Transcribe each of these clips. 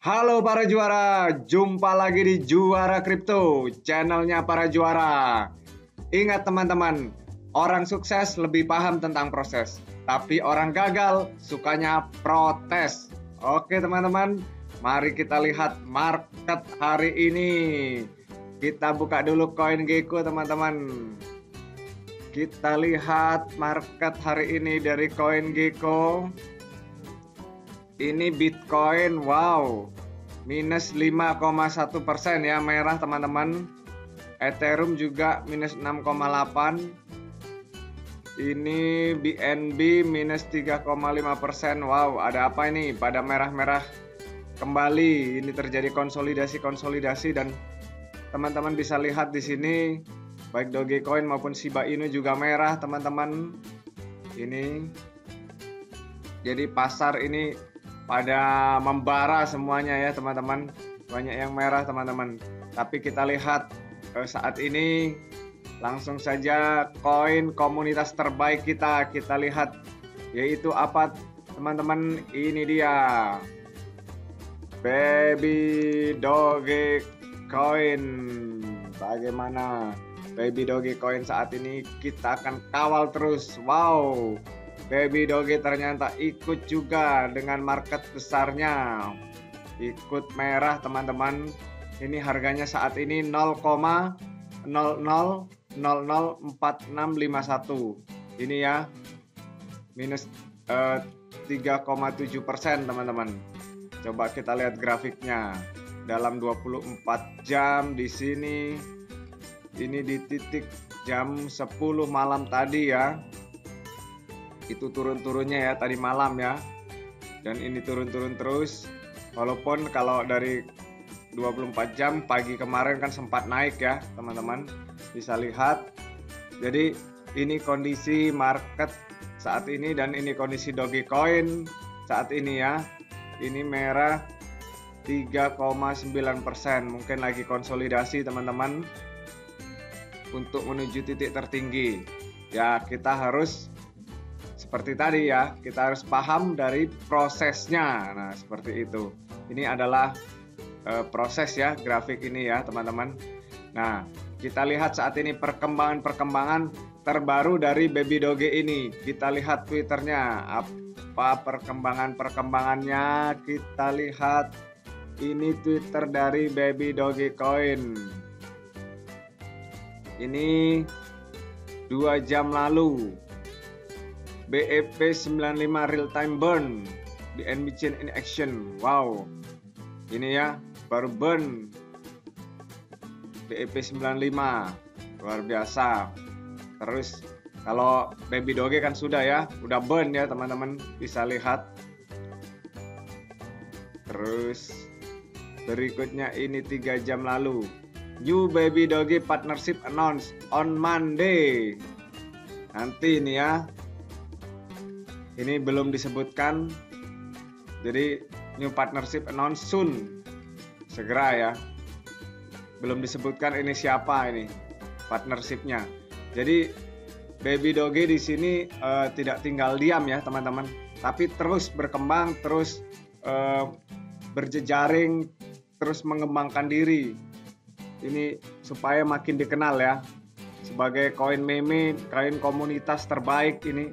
Halo para juara, jumpa lagi di Juara Kripto, channelnya para juara. Ingat teman-teman, orang sukses lebih paham tentang proses, tapi orang gagal sukanya protes. Oke teman-teman, mari kita lihat market hari ini. Kita buka dulu CoinGecko teman-teman. Kita lihat market hari ini dari CoinGecko. Ini Bitcoin, wow, minus 5,1% ya, merah teman-teman. Ethereum juga minus 6,8. Ini BNB minus 3,5%. Wow, ada apa ini? Pada merah-merah kembali. Ini terjadi konsolidasi dan teman-teman bisa lihat di sini baik Dogecoin maupun Shiba Inu juga merah teman-teman. Ini jadi pasar ini pada membara semuanya ya teman-teman, banyak yang merah teman-teman. Tapi kita lihat saat ini langsung saja koin komunitas terbaik kita lihat, yaitu apa teman-teman? Ini dia Baby Dogecoin. Bagaimana Baby Dogecoin saat ini? Kita akan kawal terus. Wow, Baby Doge ternyata ikut juga dengan market besarnya, ikut merah teman-teman. Ini harganya saat ini 0,00004651. Ini ya, minus 3,7% teman-teman. Coba kita lihat grafiknya dalam 24 jam di sini. Ini di titik jam 10 malam tadi ya. Itu turun-turunnya ya tadi malam ya, dan ini turun-turun terus, walaupun kalau dari 24 jam pagi kemarin kan sempat naik ya teman-teman, bisa lihat. Jadi ini kondisi market saat ini, dan ini kondisi Dogecoin saat ini ya. Ini merah 3,9%, mungkin lagi konsolidasi teman-teman untuk menuju titik tertinggi ya. Kita harus seperti tadi ya, kita harus paham dari prosesnya. Nah seperti itu, ini adalah proses ya, grafik ini ya teman-teman. Nah kita lihat saat ini perkembangan terbaru dari Baby Doge ini. Kita lihat Twitternya, apa perkembangannya. Kita lihat ini Twitter dari Baby Dogecoin. Ini 2 jam lalu. BEP95 real time burn, BNB chain in action. Wow, ini ya baru burn BEP95, luar biasa. Terus kalau Baby Doge kan sudah ya, udah burn ya teman-teman, bisa lihat. Terus berikutnya ini 3 jam lalu, new Baby Doge partnership announced on Monday. Nanti ini ya, ini belum disebutkan, jadi new partnership announced soon, segera ya. Belum disebutkan ini siapa ini partnershipnya. Jadi Baby Doge di sini tidak tinggal diam ya teman-teman, tapi terus berkembang, terus berjejaring, terus mengembangkan diri. Ini supaya makin dikenal ya sebagai koin meme, koin komunitas terbaik ini.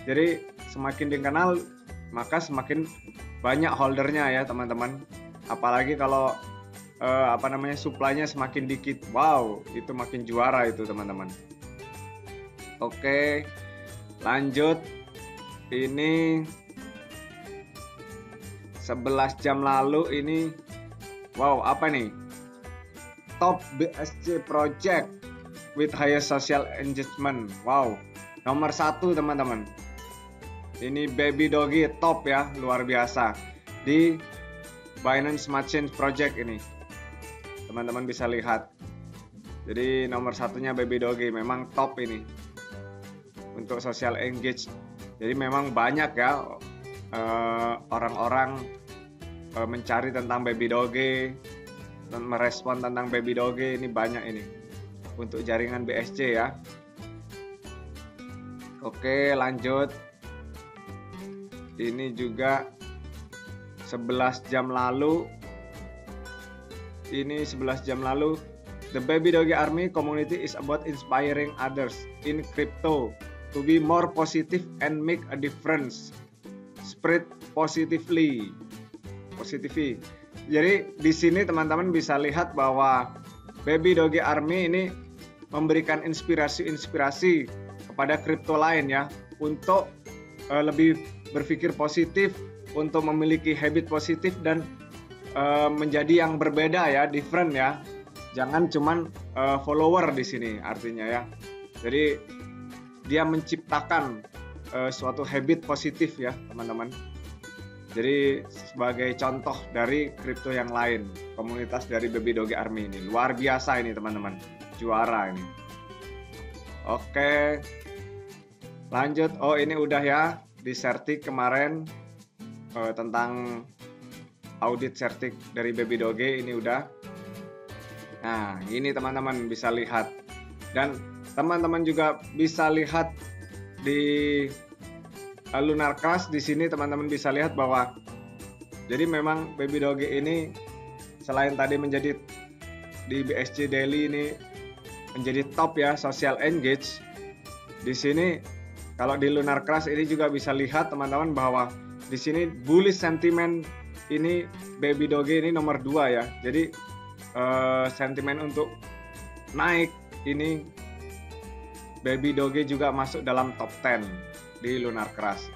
Jadi semakin dikenal, maka semakin banyak holdernya ya teman-teman. Apalagi kalau supply-nya semakin dikit, wow, itu makin juara itu teman-teman. Oke, lanjut. Ini 11 jam lalu ini, wow, apa nih? Top BSC project with highest social engagement. Wow, nomor 1 teman-teman. Ini Baby Doge top ya, luar biasa di Binance Smart Chain Project ini. Teman-teman bisa lihat. Jadi nomor 1-nya Baby Doge, memang top ini untuk social engage. Jadi memang banyak ya orang-orang mencari tentang Baby Doge dan merespon tentang Baby Doge. Ini banyak ini untuk jaringan BSC ya. Oke, lanjut. Ini juga 11 jam lalu ini 11 jam lalu. The Baby Doge Army community is about inspiring others in crypto to be more positive and make a difference. Spread positively. Jadi di sini teman-teman bisa lihat bahwa Baby Doge Army ini memberikan inspirasi kepada kripto lain ya, untuk lebih berpikir positif, untuk memiliki habit positif dan menjadi yang berbeda ya, different ya. Jangan cuman follower di sini artinya ya. Jadi dia menciptakan suatu habit positif ya teman-teman. Jadi sebagai contoh dari kripto yang lain, komunitas dari Baby Doge Army ini luar biasa ini teman-teman, juara ini. Oke, lanjut. Oh ini udah ya di Certik kemarin tentang audit Certik dari Baby Doge ini udah. Nah ini teman-teman bisa lihat, dan teman-teman juga bisa lihat di Lunar Crash. Di sini teman-teman bisa lihat bahwa jadi memang Baby Doge ini selain tadi menjadi di BSC Daily ini menjadi top ya social engage. Di sini kalau di Lunar Crash ini juga bisa lihat teman-teman bahwa di sini bullish sentiment ini Baby Doge ini nomor 2 ya. Jadi sentimen untuk naik ini Baby Doge juga masuk dalam top 10 di Lunar Crash.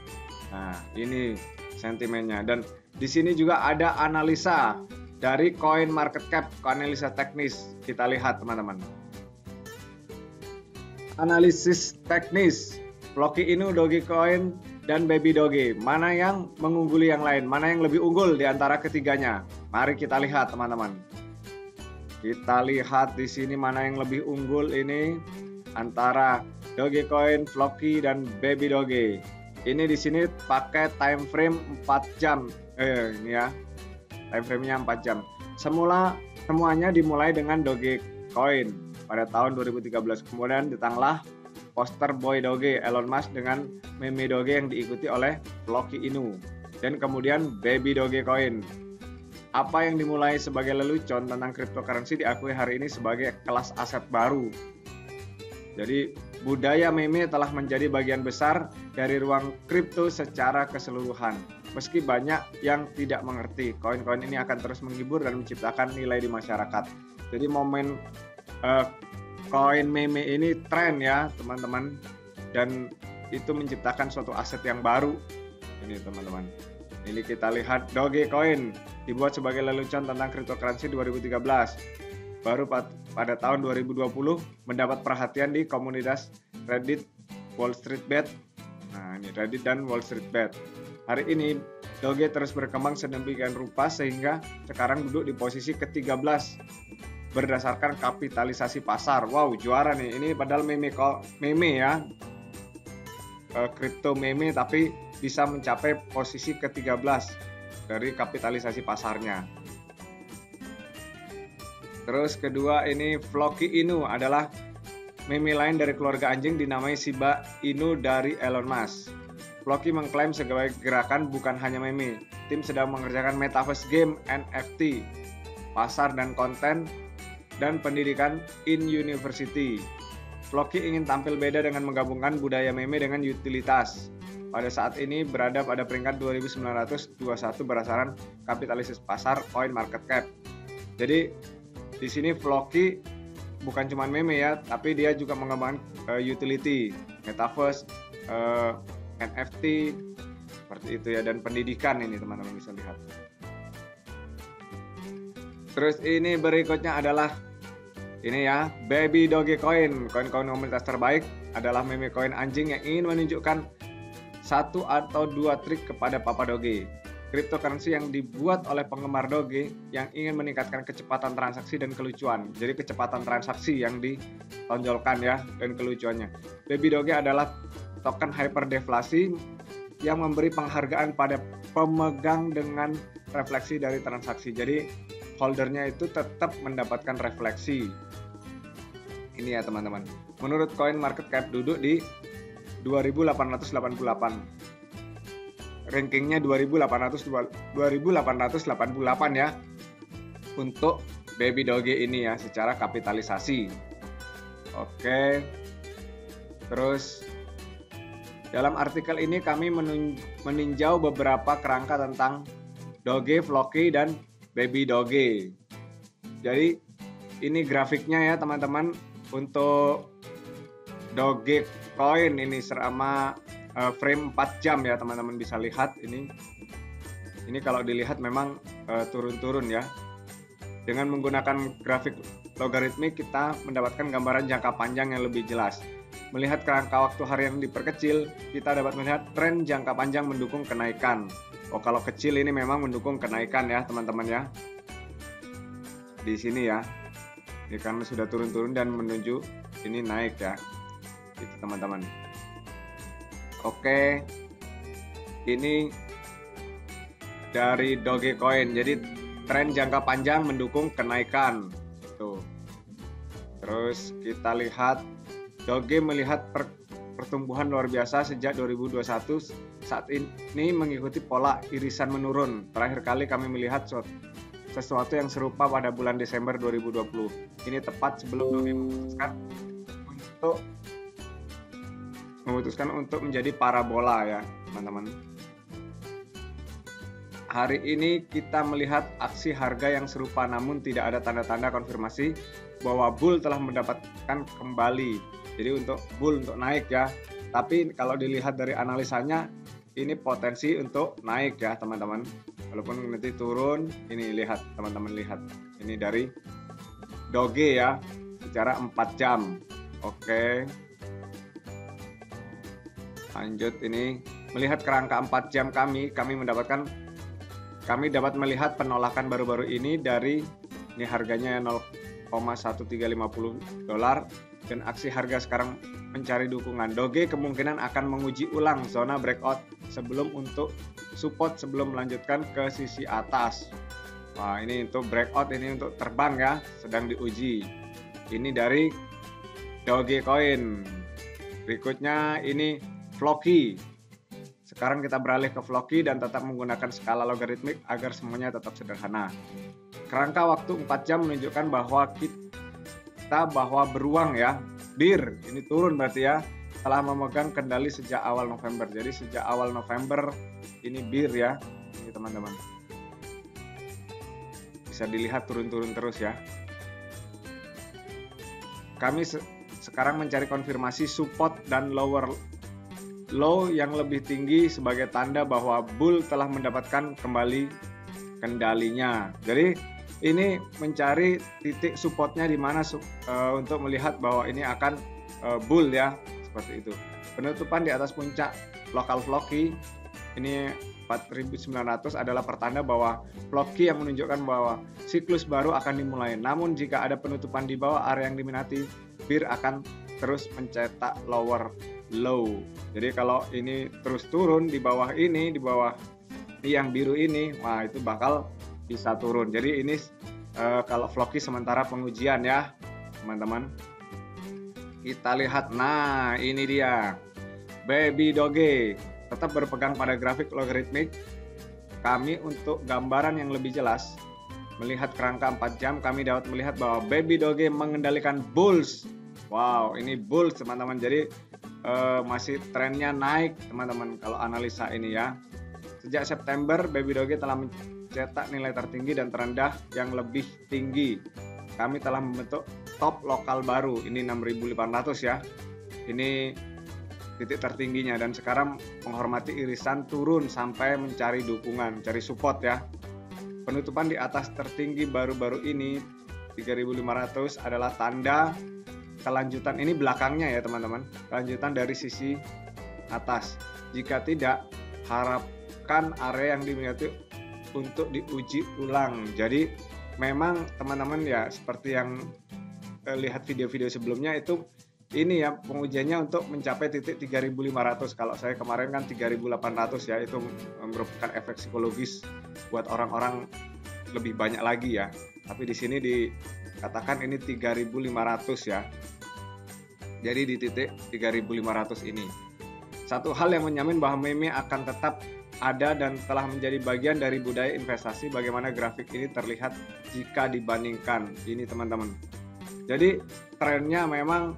Nah, ini sentimennya, dan di sini juga ada analisa dari Coin Market Cap, analisa teknis. Kita lihat teman-teman. Analisis teknis Floki Inu, Dogecoin dan Baby Doge. Mana yang mengungguli yang lain? Mana yang lebih unggul di antara ketiganya? Mari kita lihat teman-teman. Kita lihat di sini mana yang lebih unggul ini antara Dogecoin, Floki dan Baby Doge. Ini di sini pakai time frame 4 jam. Ini ya. Time frame-nya 4 jam. Semuanya dimulai dengan Dogecoin pada tahun 2013. Kemudian ditanglah poster Boy Doge Elon Musk dengan meme Doge yang diikuti oleh Floki Inu. Dan kemudian Baby Dogecoin. Apa yang dimulai sebagai lelucon tentang cryptocurrency diakui hari ini sebagai kelas aset baru. Jadi budaya meme telah menjadi bagian besar dari ruang kripto secara keseluruhan. Meski banyak yang tidak mengerti, koin-koin ini akan terus menghibur dan menciptakan nilai di masyarakat. Jadi momen koin meme ini tren ya teman-teman, dan itu menciptakan suatu aset yang baru. Ini teman-teman. Ini kita lihat Dogecoin dibuat sebagai lelucon tentang cryptocurrency 2013. Baru pada tahun 2020 mendapat perhatian di komunitas Reddit Wall Street Bet. Nah, ini Reddit dan Wall Street Bet. Hari ini Doge terus berkembang sedemikian rupa sehingga sekarang duduk di posisi ke-13 berdasarkan kapitalisasi pasar. Wow, juara nih. Ini padahal meme ya. Kripto meme tapi bisa mencapai posisi ke-13 dari kapitalisasi pasarnya. Terus kedua ini Floki Inu adalah meme lain dari keluarga anjing dinamai Shiba Inu dari Elon Musk. Floki mengklaim sebagai gerakan bukan hanya meme. Tim sedang mengerjakan metaverse game, NFT, pasar dan konten, dan pendidikan in university. Floki ingin tampil beda dengan menggabungkan budaya meme dengan utilitas. Pada saat ini berada pada peringkat 2921 berdasarkan kapitalisasi pasar Coin Market Cap. Jadi di sini Floki bukan cuma meme ya, tapi dia juga mengembangkan utility, metaverse, NFT, seperti itu ya, dan pendidikan ini teman-teman bisa lihat. Terus ini berikutnya adalah ini ya, Baby Dogecoin, koin-koin komunitas terbaik adalah meme koin anjing yang ingin menunjukkan satu atau dua trik kepada Papa Doge. Cryptocurrency yang dibuat oleh penggemar Doge yang ingin meningkatkan kecepatan transaksi dan kelucuan. Jadi kecepatan transaksi yang ditonjolkan ya, dan kelucuannya. Baby Doge adalah token hyperdeflasi yang memberi penghargaan pada pemegang dengan refleksi dari transaksi. Jadi holdernya itu tetap mendapatkan refleksi. Ini ya teman-teman. Menurut Coin Market Cap duduk di 2.888. Rankingnya 2.888 ya untuk Baby Doge ini ya secara kapitalisasi. Oke. Terus dalam artikel ini kami meninjau beberapa kerangka tentang Doge, Floki, dan Baby Doge. Jadi ini grafiknya ya teman-teman untuk Doge Coin ini selama frame 4 jam ya teman-teman bisa lihat ini. Ini kalau dilihat memang turun-turun ya. Dengan menggunakan grafik logaritmik kita mendapatkan gambaran jangka panjang yang lebih jelas. Melihat kerangka waktu harian diperkecil, kita dapat melihat tren jangka panjang mendukung kenaikan. Oh, kalau kecil ini memang mendukung kenaikan ya teman-teman ya. Di sini ya. Ini karena sudah turun-turun dan menuju ini naik ya. Gitu teman-teman. Oke. Ini dari Dogecoin. Jadi tren jangka panjang mendukung kenaikan. Tuh. Terus kita lihat Doge melihat pertumbuhan luar biasa sejak 2021. Saat ini mengikuti pola irisan menurun. Terakhir kali kami melihat sesuatu yang serupa pada bulan Desember 2020. Ini tepat sebelum Doge memutuskan untuk menjadi parabola ya, teman-teman. Hari ini kita melihat aksi harga yang serupa namun tidak ada tanda-tanda konfirmasi bahwa bull telah mendapatkan kembali. Jadi untuk bull untuk naik ya. Tapi kalau dilihat dari analisanya ini potensi untuk naik ya teman-teman. Walaupun nanti turun, ini lihat teman-teman lihat. Ini dari Doge ya secara 4 jam. Oke. Lanjut ini melihat kerangka 4 jam kami dapat melihat penolakan baru-baru ini dari ini harganya 0,1350 dolar dan aksi harga sekarang mencari dukungan. Doge kemungkinan akan menguji ulang zona breakout sebelum untuk support sebelum melanjutkan ke sisi atas. Wah, ini untuk breakout, ini untuk terbang ya, sedang diuji. Ini dari Dogecoin. Berikutnya ini Floki. Sekarang kita beralih ke Floki dan tetap menggunakan skala logaritmik agar semuanya tetap sederhana. Kerangka waktu 4 jam menunjukkan bahwa beruang ya, BIR, ini turun berarti ya, telah memegang kendali sejak awal November. Jadi sejak awal November ini BIR ya, ini teman-teman. Bisa dilihat turun-turun terus ya. Kami sekarang mencari konfirmasi support dan low yang lebih tinggi sebagai tanda bahwa bull telah mendapatkan kembali kendalinya. Jadi ini mencari titik supportnya di mana untuk melihat bahwa ini akan bull ya, seperti itu. Penutupan di atas puncak lokal Floki ini 4.900 adalah pertanda bahwa Floki yang menunjukkan bahwa siklus baru akan dimulai. Namun jika ada penutupan di bawah area yang diminati, BIR akan terus mencetak lower low. Jadi kalau ini terus turun di bawah ini, di bawah yang biru ini, wah itu bakal bisa turun. Jadi ini kalau Floki sementara pengujian ya, teman-teman. Kita lihat, nah ini dia Baby Doge. Tetap berpegang pada grafik logaritmik. Kami untuk gambaran yang lebih jelas, melihat kerangka 4 jam, kami dapat melihat bahwa Baby Doge mengendalikan bulls. Wow, ini bulls teman-teman. Jadi masih trennya naik teman-teman kalau analisa ini ya. Sejak September Baby Doge telah mencetak nilai tertinggi dan terendah yang lebih tinggi. Kami telah membentuk top lokal baru, ini 6.800 ya. Ini titik tertingginya dan sekarang menghormati irisan turun sampai mencari dukungan, cari support ya. Penutupan di atas tertinggi baru-baru ini 3.500 adalah tanda kelanjutan, ini belakangnya ya teman-teman, kelanjutan dari sisi atas. Jika tidak, harapkan area yang diminati untuk diuji ulang. Jadi memang teman-teman ya seperti yang lihat video-video sebelumnya itu ini ya pengujiannya untuk mencapai titik 3.500. Kalau saya kemarin kan 3.800 ya, itu merupakan efek psikologis buat orang-orang lebih banyak lagi ya. Tapi di sini dikatakan ini 3.500 ya. Jadi di titik 3.500 ini. Satu hal yang menjamin bahwa meme akan tetap ada dan telah menjadi bagian dari budaya investasi. Bagaimana grafik ini terlihat jika dibandingkan ini teman-teman. Jadi trennya memang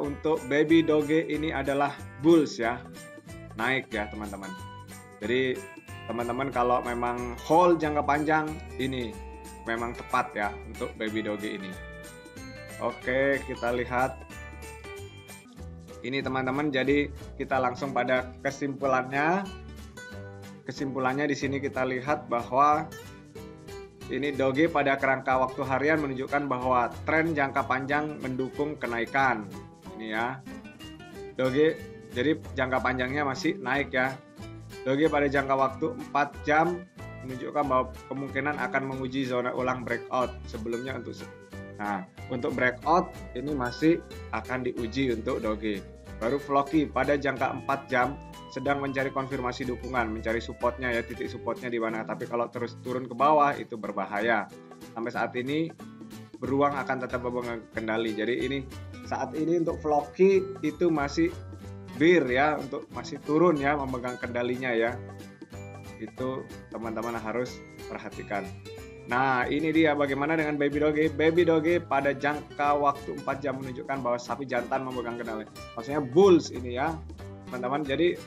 untuk baby doge ini adalah bulls ya, naik ya teman-teman. Jadi teman-teman kalau memang hold jangka panjang ini memang tepat ya untuk baby doge ini. Oke, kita lihat ini teman-teman. Jadi kita langsung pada kesimpulannya. Kesimpulannya di sini kita lihat bahwa ini doge pada kerangka waktu harian menunjukkan bahwa tren jangka panjang mendukung kenaikan. Ini ya. Doge jadi jangka panjangnya masih naik ya. Doge pada jangka waktu 4 jam menunjukkan bahwa kemungkinan akan menguji zona ulang breakout sebelumnya untuk breakout ini masih akan diuji untuk doge. Baru Floki pada jangka 4 jam sedang mencari konfirmasi dukungan, mencari supportnya ya, titik supportnya di mana. Tapi kalau terus turun ke bawah itu berbahaya. Sampai saat ini beruang akan tetap memegang kendali. Jadi ini saat ini untuk Floki itu masih bear ya, untuk masih turun ya, memegang kendalinya ya. Itu teman-teman harus perhatikan. Nah ini dia bagaimana dengan baby doge. Baby doge pada jangka waktu 4 jam menunjukkan bahwa sapi jantan memegang kendali. Maksudnya bulls ini ya teman-teman. Jadi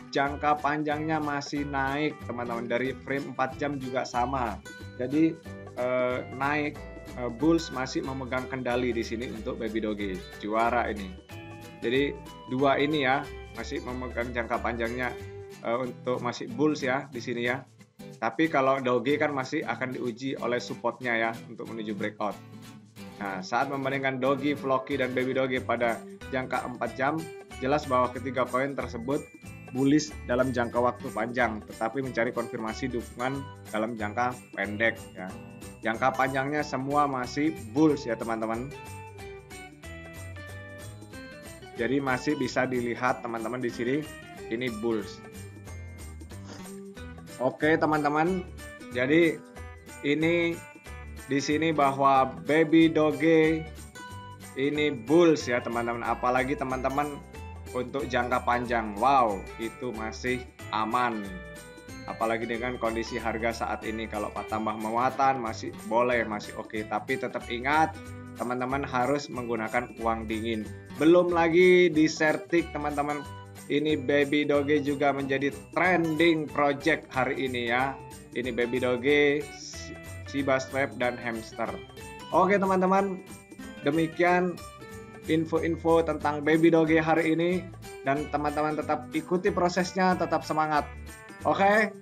jangka panjangnya masih naik teman-teman. Dari frame 4 jam juga sama. Jadi naik, bulls masih memegang kendali di sini untuk baby doge, juara ini. Jadi dua ini ya masih memegang jangka panjangnya untuk masih bulls ya di sini ya. Tapi kalau doge kan masih akan diuji oleh supportnya ya untuk menuju breakout. Nah, saat membandingkan doge, floki dan baby doge pada jangka 4 jam, jelas bahwa ketiga koin tersebut bullish dalam jangka waktu panjang, tetapi mencari konfirmasi dukungan dalam jangka pendek ya. Jangka panjangnya semua masih bulls ya teman-teman. Jadi masih bisa dilihat teman-teman di sini ini bulls. Oke teman-teman, jadi ini di sini bahwa baby doge ini bulls ya teman-teman. Apalagi teman-teman untuk jangka panjang, wow itu masih aman. Apalagi dengan kondisi harga saat ini, kalau tambah menguatan masih boleh, masih oke. Tapi tetap ingat teman-teman harus menggunakan uang dingin. Belum lagi di Certic teman-teman. Ini baby doge juga menjadi trending project hari ini ya. Ini baby doge, Shiba Strap dan hamster. Oke teman-teman, demikian info-info tentang baby doge hari ini. Dan teman-teman tetap ikuti prosesnya, tetap semangat. Oke,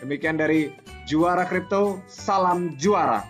demikian dari Juara Kripto, salam juara.